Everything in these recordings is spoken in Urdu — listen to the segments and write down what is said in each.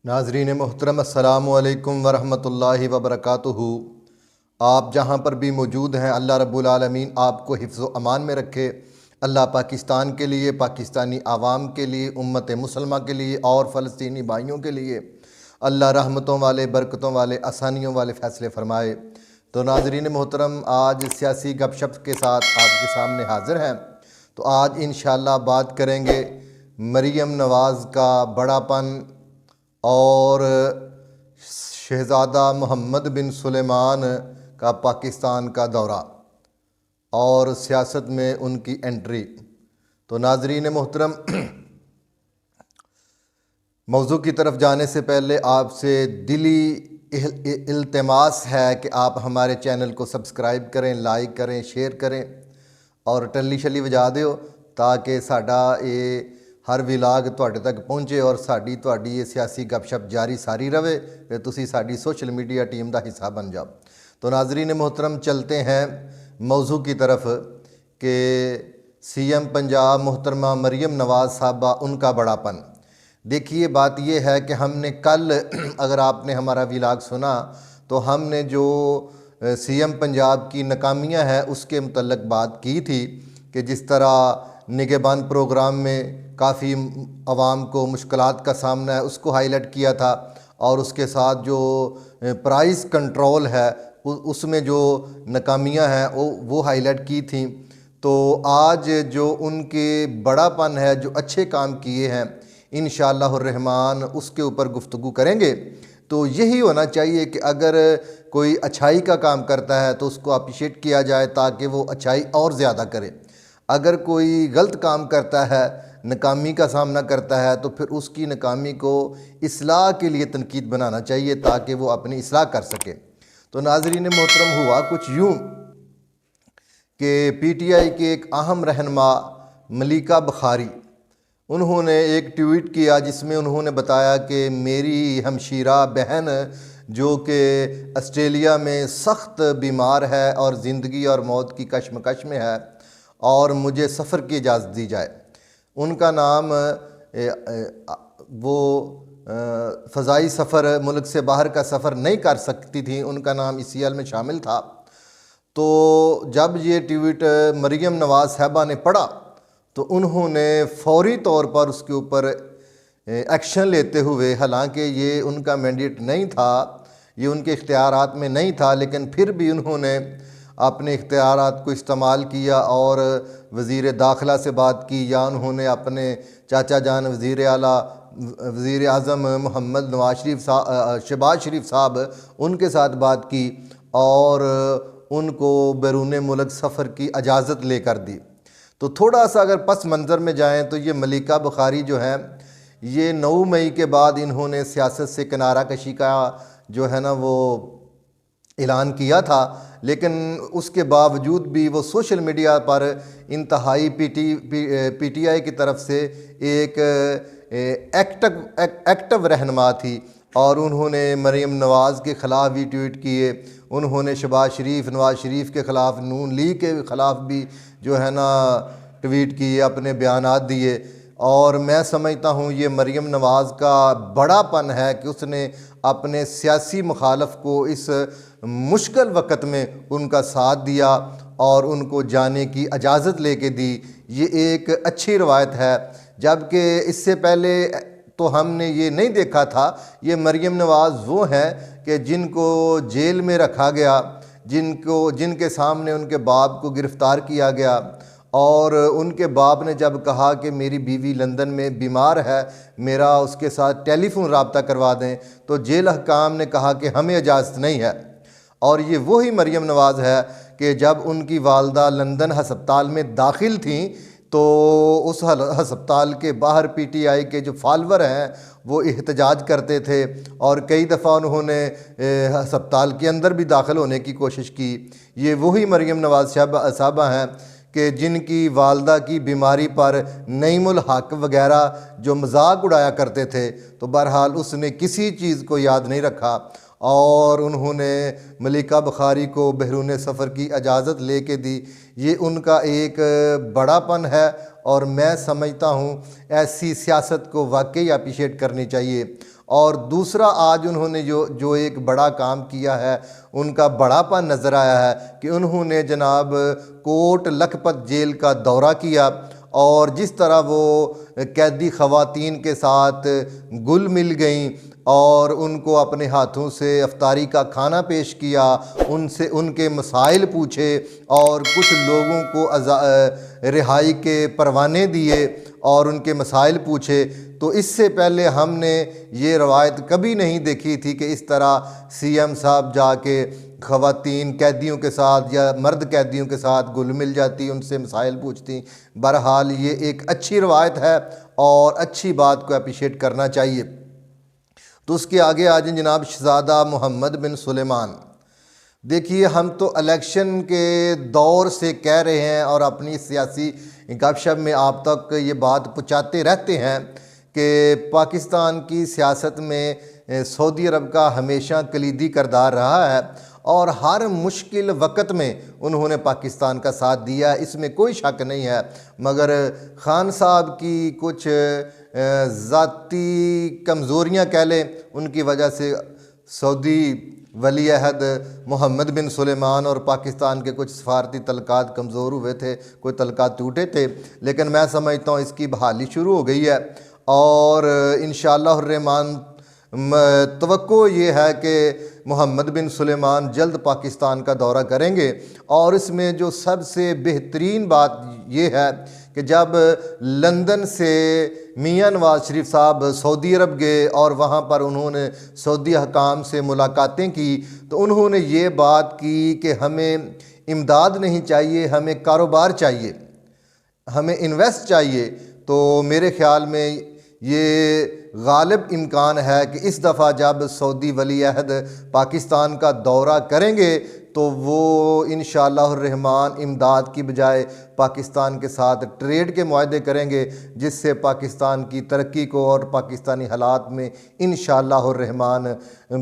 ناظرین محترم السلام علیکم ورحمۃ اللہ وبرکاتہ۔ آپ جہاں پر بھی موجود ہیں اللہ رب العالمین آپ کو حفظ و امان میں رکھے۔ اللہ پاکستان کے لیے، پاکستانی عوام کے لیے، امت مسلمہ کے لیے اور فلسطینی بھائیوں کے لیے اللہ رحمتوں والے، برکتوں والے، آسانیوں والے فیصلے فرمائے۔ تو ناظرین محترم، آج سیاسی گپ شپ کے ساتھ آپ کے سامنے حاضر ہیں۔ تو آج انشاءاللہ بات کریں گے مریم نواز کا بڑا پن اور شہزادہ محمد بن سلیمان کا پاکستان کا دورہ اور سیاست میں ان کی انٹری۔ تو ناظرین محترم، موضوع کی طرف جانے سے پہلے آپ سے دلی التماس ہے کہ آپ ہمارے چینل کو سبسکرائب کریں، لائک کریں، شیئر کریں اور ٹلی شلی وجا دیو تاکہ ساڈا یہ ہر ولاگ تواڈے تک پہنچے اور تواڈی یہ سیاسی گپ شپ جاری ساری رہے کہ تسی ساڈی سوشل میڈیا ٹیم دا حصہ بن جاؤ۔ تو ناظرین محترم، چلتے ہیں موضوع کی طرف کہ سی ایم پنجاب محترمہ مریم نواز صاحبہ، ان کا بڑا پن۔ دیکھیے، بات یہ ہے کہ ہم نے کل اگر آپ نے ہمارا ولاگ سنا تو ہم نے جو سی ایم پنجاب کی ناکامیاں ہیں اس کے متعلق بات کی تھی کہ جس طرح نگہبان پروگرام میں کافی عوام کو مشکلات کا سامنا ہے، اس کو ہائی لائٹ کیا تھا، اور اس کے ساتھ جو پرائز کنٹرول ہے اس میں جو ناکامیاں ہیں وہ ہائی لائٹ کی تھیں۔ تو آج جو ان کے بڑا پن ہے، جو اچھے کام کیے ہیں، انشاءاللہ الرحمن اس کے اوپر گفتگو کریں گے۔ تو یہی ہونا چاہیے کہ اگر کوئی اچھائی کا کام کرتا ہے تو اس کو اپریشیٹ کیا جائے تاکہ وہ اچھائی اور زیادہ کرے۔ اگر کوئی غلط کام کرتا ہے، ناکامی کا سامنا کرتا ہے، تو پھر اس کی ناکامی کو اصلاح کے لیے تنقید بنانا چاہیے تاکہ وہ اپنی اصلاح کر سکے۔ تو ناظرین محترم، ہوا کچھ یوں کہ پی ٹی آئی کے ایک اہم رہنما ملیکہ بخاری، انہوں نے ایک ٹویٹ کیا جس میں انہوں نے بتایا کہ میری ہمشیرہ بہن جو کہ آسٹریلیا میں سخت بیمار ہے اور زندگی اور موت کی کشمکش میں ہے اور مجھے سفر کی اجازت دی جائے۔ ان کا نام وہ فضائی سفر، ملک سے باہر کا سفر نہیں کر سکتی تھیں، ان کا نام ای سی ایل میں شامل تھا۔ تو جب یہ ٹویٹ مریم نواز صاحبہ نے پڑھا تو انہوں نے فوری طور پر اس کے اوپر ایکشن لیتے ہوئے، حالانکہ یہ ان کا مینڈیٹ نہیں تھا، یہ ان کے اختیارات میں نہیں تھا، لیکن پھر بھی انہوں نے اپنے اختیارات کو استعمال کیا اور وزیر داخلہ سے بات کی، یا انہوں نے اپنے چاچا جان وزیر اعظم محمد شہباز شریف صاحب ان کے ساتھ بات کی اور ان کو بیرون ملک سفر کی اجازت لے کر دی۔ تو تھوڑا سا اگر پس منظر میں جائیں تو یہ ملیکہ بخاری جو ہیں، یہ 9 مئی کے بعد انہوں نے سیاست سے کنارہ کشی کا جو ہے نا وہ اعلان کیا تھا، لیکن اس کے باوجود بھی وہ سوشل میڈیا پر انتہائی پی ٹی آئی کی طرف سے ایک ایکٹیو رہنما تھی، اور انہوں نے مریم نواز کے خلاف بھی ٹویٹ کیے، انہوں نے نواز شریف کے خلاف، نون لیگ کے خلاف بھی جو ہے نا ٹویٹ کیے، اپنے بیانات دیے۔ اور میں سمجھتا ہوں یہ مریم نواز کا بڑا پن ہے کہ اس نے اپنے سیاسی مخالف کو اس مشکل وقت میں ان کا ساتھ دیا اور ان کو جانے کی اجازت لے کے دی۔ یہ ایک اچھی روایت ہے، جبکہ اس سے پہلے تو ہم نے یہ نہیں دیکھا تھا۔ یہ مریم نواز وہ ہیں کہ جن کو جیل میں رکھا گیا، جن کے سامنے ان کے باپ کو گرفتار کیا گیا، اور ان کے باپ نے جب کہا کہ میری بیوی لندن میں بیمار ہے، میرا اس کے ساتھ ٹیلی فون رابطہ کروا دیں، تو جیل حکام نے کہا کہ ہمیں اجازت نہیں ہے۔ اور یہ وہی مریم نواز ہے کہ جب ان کی والدہ لندن ہسپتال میں داخل تھیں تو اس ہسپتال کے باہر پی ٹی آئی کے جو فالوور ہیں وہ احتجاج کرتے تھے، اور کئی دفعہ انہوں نے ہسپتال کے اندر بھی داخل ہونے کی کوشش کی۔ یہ وہی مریم نواز صاحبہ ہیں کہ جن کی والدہ کی بیماری پر نعیم الحق وغیرہ جو مذاق اڑایا کرتے تھے، تو بہرحال اس نے کسی چیز کو یاد نہیں رکھا اور انہوں نے ملیکہ بخاری کو بیرون سفر کی اجازت لے کے دی۔ یہ ان کا ایک بڑا پن ہے اور میں سمجھتا ہوں ایسی سیاست کو واقعی اپریشیٹ کرنی چاہیے۔ اور دوسرا آج انہوں نے جو ایک بڑا کام کیا ہے، ان کا بڑاپن نظر آیا ہے کہ انہوں نے جناب کوٹ لکھپت جیل کا دورہ کیا، اور جس طرح وہ قیدی خواتین کے ساتھ گل مل گئیں اور ان کو اپنے ہاتھوں سے افطاری کا کھانا پیش کیا، ان کے مسائل پوچھے اور کچھ لوگوں کو رہائی کے پروانے دیے اور ان کے مسائل پوچھے، تو اس سے پہلے ہم نے یہ روایت کبھی نہیں دیکھی تھی کہ اس طرح سی ایم صاحب جا کے خواتین قیدیوں کے ساتھ یا مرد قیدیوں کے ساتھ گل مل جاتی، ان سے مسائل پوچھتی۔ بہرحال یہ ایک اچھی روایت ہے اور اچھی بات کو اپریشیٹ کرنا چاہیے۔ تو اس کے آگے آ جائیں جناب شہزادہ محمد بن سلیمان۔ دیکھیے، ہم تو الیکشن کے دور سے کہہ رہے ہیں اور اپنی سیاسی گپ شپ میں آپ تک یہ بات پہنچاتے رہتے ہیں کہ پاکستان کی سیاست میں سعودی عرب کا ہمیشہ کلیدی کردار رہا ہے اور ہر مشکل وقت میں انہوں نے پاکستان کا ساتھ دیا ہے، اس میں کوئی شک نہیں ہے۔ مگر خان صاحب کی کچھ ذاتی کمزوریاں کہہ لیں، ان کی وجہ سے سعودی ولی عہد محمد بن سلیمان اور پاکستان کے کچھ سفارتی تعلقات کمزور ہوئے تھے، کوئی تعلقات ٹوٹے تھے، لیکن میں سمجھتا ہوں اس کی بحالی شروع ہو گئی ہے، اور انشاءاللہ الرحمن توقع یہ ہے کہ محمد بن سلیمان جلد پاکستان کا دورہ کریں گے۔ اور اس میں جو سب سے بہترین بات یہ ہے کہ جب لندن سے میاں نواز شریف صاحب سعودی عرب گئے اور وہاں پر انہوں نے سعودی حکام سے ملاقاتیں کی، تو انہوں نے یہ بات کی کہ ہمیں امداد نہیں چاہیے، ہمیں کاروبار چاہیے، ہمیں انویسٹ چاہیے۔ تو میرے خیال میں یہ غالب امکان ہے کہ اس دفعہ جب سعودی ولی عہد پاکستان کا دورہ کریں گے تو وہ انشاءاللہ الرحمن امداد کی بجائے پاکستان کے ساتھ ٹریڈ کے معاہدے کریں گے، جس سے پاکستان کی ترقی کو اور پاکستانی حالات میں انشاءاللہ الرحمن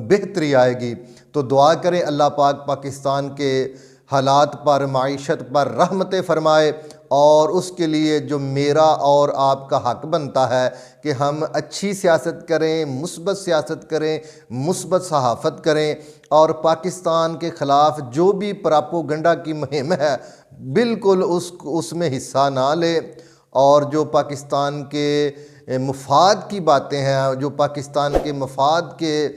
بہتری آئے گی۔ تو دعا کریں اللہ پاک پاکستان کے حالات پر، معیشت پر رحمتیں فرمائے، اور اس کے لیے جو میرا اور آپ کا حق بنتا ہے کہ ہم اچھی سیاست کریں، مثبت سیاست کریں، مثبت صحافت کریں، اور پاکستان کے خلاف جو بھی پراپوگنڈا کی مہم ہے بالکل اس میں حصہ نہ لے، اور جو پاکستان کے مفاد کی باتیں ہیں، جو پاکستان کے مفاد کے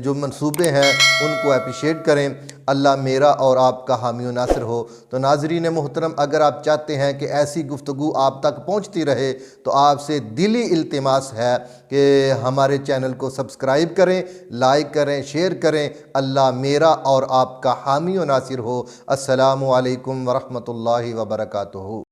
جو منصوبے ہیں ان کو اپریشیٹ کریں۔ اللہ میرا اور آپ کا حامی و ناصر ہو۔ تو ناظرین محترم، اگر آپ چاہتے ہیں کہ ایسی گفتگو آپ تک پہنچتی رہے تو آپ سے دلی التماس ہے کہ ہمارے چینل کو سبسکرائب کریں، لائک کریں، شیئر کریں۔ اللہ میرا اور آپ کا حامی و ناصر ہو۔ السلام علیکم ورحمۃ اللہ وبرکاتہ۔